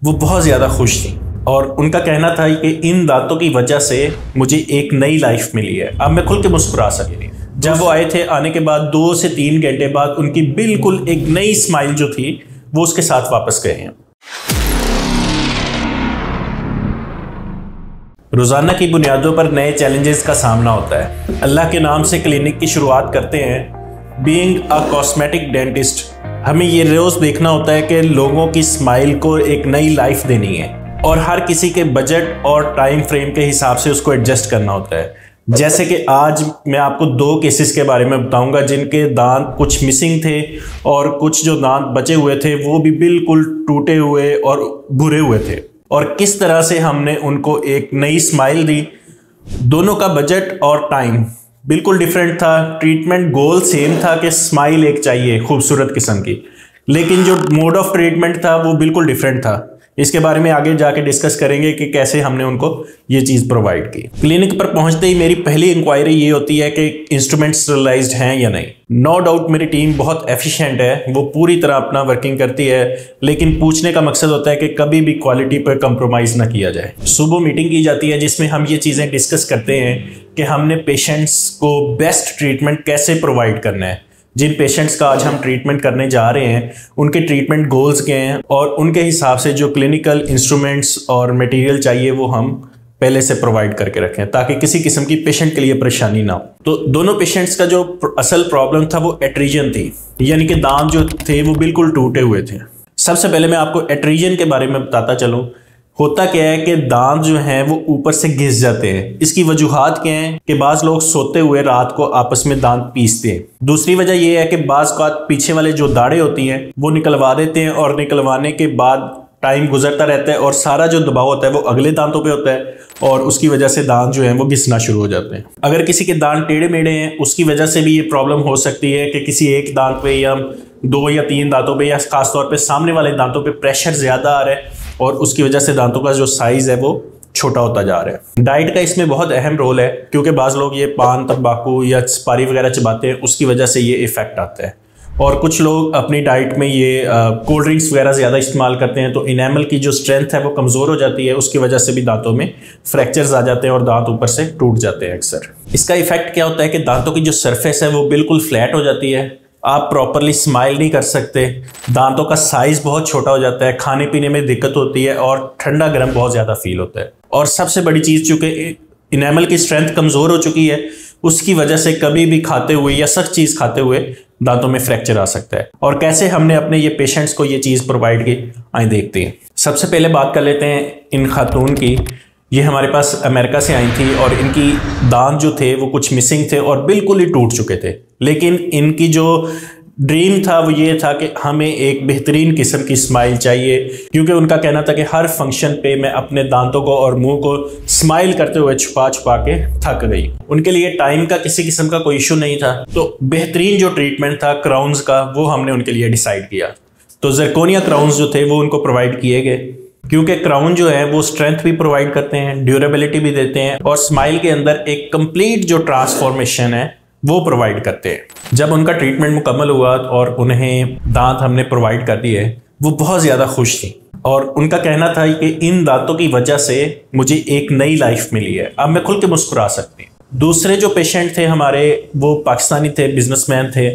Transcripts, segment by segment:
वो बहुत ज़्यादा खुश थी और उनका कहना था कि इन दांतों की वजह से मुझे एक नई लाइफ मिली है। अब मैं खुल के मुस्कुरा सकी। जब वो आए थे, आने के बाद 2 से 3 घंटे बाद उनकी बिल्कुल एक नई स्माइल जो थी वो उसके साथ वापस गए हैं। रोज़ाना की बुनियादों पर नए चैलेंजेस का सामना होता है। अल्लाह के नाम से क्लिनिक की शुरुआत करते हैं। बीइंग अ कॉस्मेटिक डेंटिस्ट, हमें ये रोज़ देखना होता है कि लोगों की स्माइल को एक नई लाइफ देनी है और हर किसी के बजट और टाइम फ्रेम के हिसाब से उसको एडजस्ट करना होता है। जैसे कि आज मैं आपको 2 केसेस के बारे में बताऊंगा जिनके दांत कुछ मिसिंग थे और कुछ जो दांत बचे हुए थे वो भी बिल्कुल टूटे हुए और बुरे हुए थे, और किस तरह से हमने उनको एक नई स्माइल दी। दोनों का बजट और टाइम बिल्कुल डिफरेंट था। ट्रीटमेंट गोल सेम था कि स्माइल एक चाहिए खूबसूरत किस्म की, लेकिन जो मोड ऑफ ट्रीटमेंट था वो बिल्कुल डिफरेंट था। इसके बारे में आगे जाके डिस्कस करेंगे कि कैसे हमने उनको ये चीज़ प्रोवाइड की। क्लिनिक पर पहुंचते ही मेरी पहली इंक्वायरी ये होती है कि इंस्ट्रूमेंट स्टरलाइज्ड हैं या नहीं। नो डाउट मेरी टीम बहुत एफिशिएंट है, वो पूरी तरह अपना वर्किंग करती है, लेकिन पूछने का मकसद होता है कि कभी भी क्वालिटी पर कंप्रोमाइज़ ना किया जाए। सुबह मीटिंग की जाती है जिसमें हम ये चीज़ें डिस्कस करते हैं कि हमने पेशेंट्स को बेस्ट ट्रीटमेंट कैसे प्रोवाइड करना है। जिन पेशेंट्स का आज हम ट्रीटमेंट करने जा रहे हैं उनके ट्रीटमेंट गोल्स क्या हैं और उनके हिसाब से जो क्लिनिकल इंस्ट्रूमेंट्स और मटेरियल चाहिए वो हम पहले से प्रोवाइड करके रखें ताकि किसी किस्म की पेशेंट के लिए परेशानी ना हो। तो दोनों पेशेंट्स का जो असल प्रॉब्लम था वो एट्रीजन थी, यानी कि दांत जो थे वो बिल्कुल टूटे हुए थे। सबसे पहले मैं आपको एट्रीजन के बारे में बताता चलूँ। होता क्या है कि दांत जो हैं वो ऊपर से घिस जाते हैं। इसकी वजूहात क्या हैं कि बाज़ लोग सोते हुए रात को आपस में दांत पीसते हैं। दूसरी वजह यह है कि बाज़ का पीछे वाले जो दाढ़ें होती हैं वो निकलवा देते हैं और निकलवाने के बाद टाइम गुजरता रहता है और सारा जो दबाव होता है वो अगले दांतों पे होता है और उसकी वजह से दांत जो हैं वो घिसना शुरू हो जाते हैं। अगर किसी के दांत टेढ़े मेढ़े हैं उसकी वजह से भी ये प्रॉब्लम हो सकती है कि किसी एक दांत पे या 2 या 3 दांतों पे या खासतौर पे सामने वाले दांतों पे प्रेशर ज़्यादा आ रहा है और उसकी वजह से दांतों का जो साइज़ है वो छोटा होता जा रहा है। डाइट का इसमें बहुत अहम रोल है क्योंकि बाज़ लोग ये पान तंबाकू या सुपारी वगैरह चबाते हैं, उसकी वजह से ये इफ़ेक्ट आता है। और कुछ लोग अपनी डाइट में ये कोल्ड ड्रिंक्स वगैरह ज़्यादा इस्तेमाल करते हैं तो इनेमल की जो स्ट्रेंथ है वो कमज़ोर हो जाती है, उसकी वजह से भी दांतों में फ्रैक्चर्स आ जाते हैं और दांत ऊपर से टूट जाते हैं अक्सर। इसका इफेक्ट क्या होता है कि दांतों की जो सरफेस है वो बिल्कुल फ्लैट हो जाती है, आप प्रॉपरली स्माइल नहीं कर सकते, दांतों का साइज़ बहुत छोटा हो जाता है, खाने पीने में दिक्कत होती है और ठंडा गर्म बहुत ज़्यादा फील होता है। और सबसे बड़ी चीज़ चूँकि इनेमल की स्ट्रेंथ कमज़ोर हो चुकी है उसकी वजह से कभी भी खाते हुए या सख्त चीज़ खाते हुए दांतों में फ्रैक्चर आ सकता है। और कैसे हमने अपने ये पेशेंट्स को ये चीज़ प्रोवाइड की, आइए देखते हैं। सबसे पहले बात कर लेते हैं इन खातून की। ये हमारे पास अमेरिका से आई थी और इनकी दांत जो थे वो कुछ मिसिंग थे और बिल्कुल ही टूट चुके थे, लेकिन इनकी जो ड्रीम था वो ये था कि हमें एक बेहतरीन किस्म की स्माइल चाहिए, क्योंकि उनका कहना था कि हर फंक्शन पे मैं अपने दांतों को और मुंह को स्माइल करते हुए छुपा छुपा के थक गई। उनके लिए टाइम का किसी किस्म का कोई इशू नहीं था, तो बेहतरीन जो ट्रीटमेंट था क्राउन्स का वो हमने उनके लिए डिसाइड किया। तो ज़िरकोनिया क्राउन्स जो थे वो उनको प्रोवाइड किए गए, क्योंकि क्राउन जो है वो स्ट्रेंथ भी प्रोवाइड करते हैं, ड्यूरेबिलिटी भी देते हैं और स्माइल के अंदर एक कंप्लीट जो ट्रांसफॉर्मेशन है वो प्रोवाइड करते हैं। जब उनका ट्रीटमेंट मुकम्मल हुआ और उन्हें दांत हमने प्रोवाइड कर दिए, वो बहुत ज़्यादा खुश थी और उनका कहना था कि इन दांतों की वजह से मुझे एक नई लाइफ मिली है, अब मैं खुल के मुस्कुरा सकती हूँ। दूसरे जो पेशेंट थे हमारे वो पाकिस्तानी थे, बिजनेसमैन थे।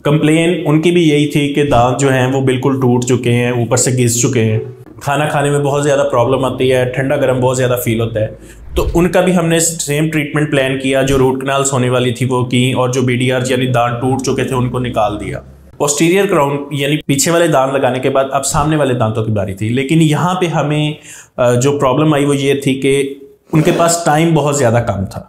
कंप्लेन उनकी भी यही थी कि दांत जो हैं वो बिल्कुल टूट चुके हैं, ऊपर से घिस चुके हैं, खाना खाने में बहुत ज़्यादा प्रॉब्लम आती है, ठंडा गर्म बहुत ज़्यादा फील होता है। तो उनका भी हमने सेम ट्रीटमेंट प्लान किया, जो रूट कनाल्स होने वाली थी वो की और जो BDR यानी दांत टूट चुके थे उनको निकाल दिया। पोस्टीरियर क्राउन यानी पीछे वाले दांत लगाने के बाद अब सामने वाले दांतों की बारी थी, लेकिन यहाँ पे हमें जो प्रॉब्लम आई वो ये थी कि उनके पास टाइम बहुत ज़्यादा कम था,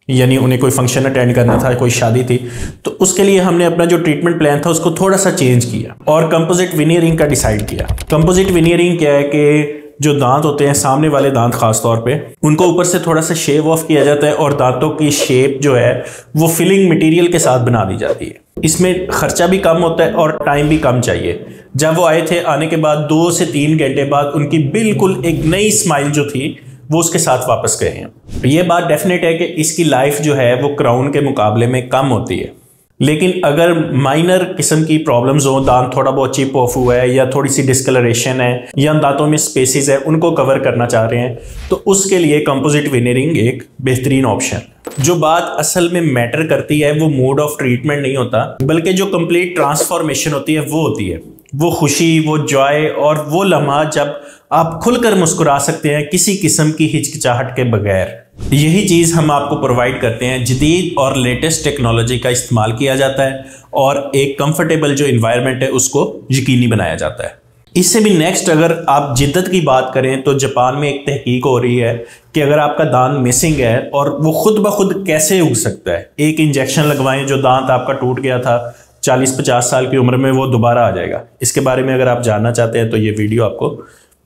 यानी उन्हें कोई फंक्शन अटेंड करना था, कोई शादी थी, तो उसके लिए हमने अपना जो ट्रीटमेंट प्लान था उसको थोड़ा सा चेंज किया और कंपोजिट विनियरिंग का डिसाइड किया। कंपोजिट विनियरिंग क्या है कि जो दांत होते हैं सामने वाले दांत खास तौर पे उनको ऊपर से थोड़ा सा शेव ऑफ किया जाता है और दांतों की शेप जो है वो फिलिंग मटेरियल के साथ बना दी जाती है। इसमें खर्चा भी कम होता है और टाइम भी कम चाहिए। जब वो आए थे, आने के बाद 2 से 3 घंटे बाद उनकी बिल्कुल एक नई स्माइल जो थी वो उसके साथ वापस गए हैं। ये बात डेफिनेट है कि इसकी लाइफ जो है वो क्राउन के मुकाबले में कम होती है। लेकिन अगर माइनर किस्म की प्रॉब्लम्स हो, दांत थोड़ा बहुत चिप ऑफ हुआ है या थोड़ी सी डिस्कलरेशन है या दांतों में स्पेसिस है, उनको कवर करना चाह रहे हैं, तो उसके लिए कंपोजिट विनियरिंग एक बेहतरीन ऑप्शन। जो बात असल में मैटर करती है वो मोड ऑफ ट्रीटमेंट नहीं होता, बल्कि जो कंप्लीट ट्रांसफॉर्मेशन होती है वो होती है, वो खुशी, वो जॉय और वो लम्हा जब आप खुलकर मुस्कुरा सकते हैं किसी किस्म की हिचकिचाहट के बगैर। यही चीज़ हम आपको प्रोवाइड करते हैं। जदीद और लेटेस्ट टेक्नोलॉजी का इस्तेमाल किया जाता है और एक कंफर्टेबल जो इन्वायरमेंट है उसको यकीनी बनाया जाता है। इससे भी नेक्स्ट अगर आप जिद्दत की बात करें तो जापान में एक तहकीक हो रही है कि अगर आपका दांत मिसिंग है और वो खुद ब खुद कैसे उग सकता है। एक इंजेक्शन लगवाएं, जो दांत आपका टूट गया था 40-50 साल की उम्र में, वो दोबारा आ जाएगा। इसके बारे में अगर आप जानना चाहते हैं तो ये वीडियो आपको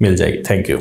मिल जाएगी। Thank you.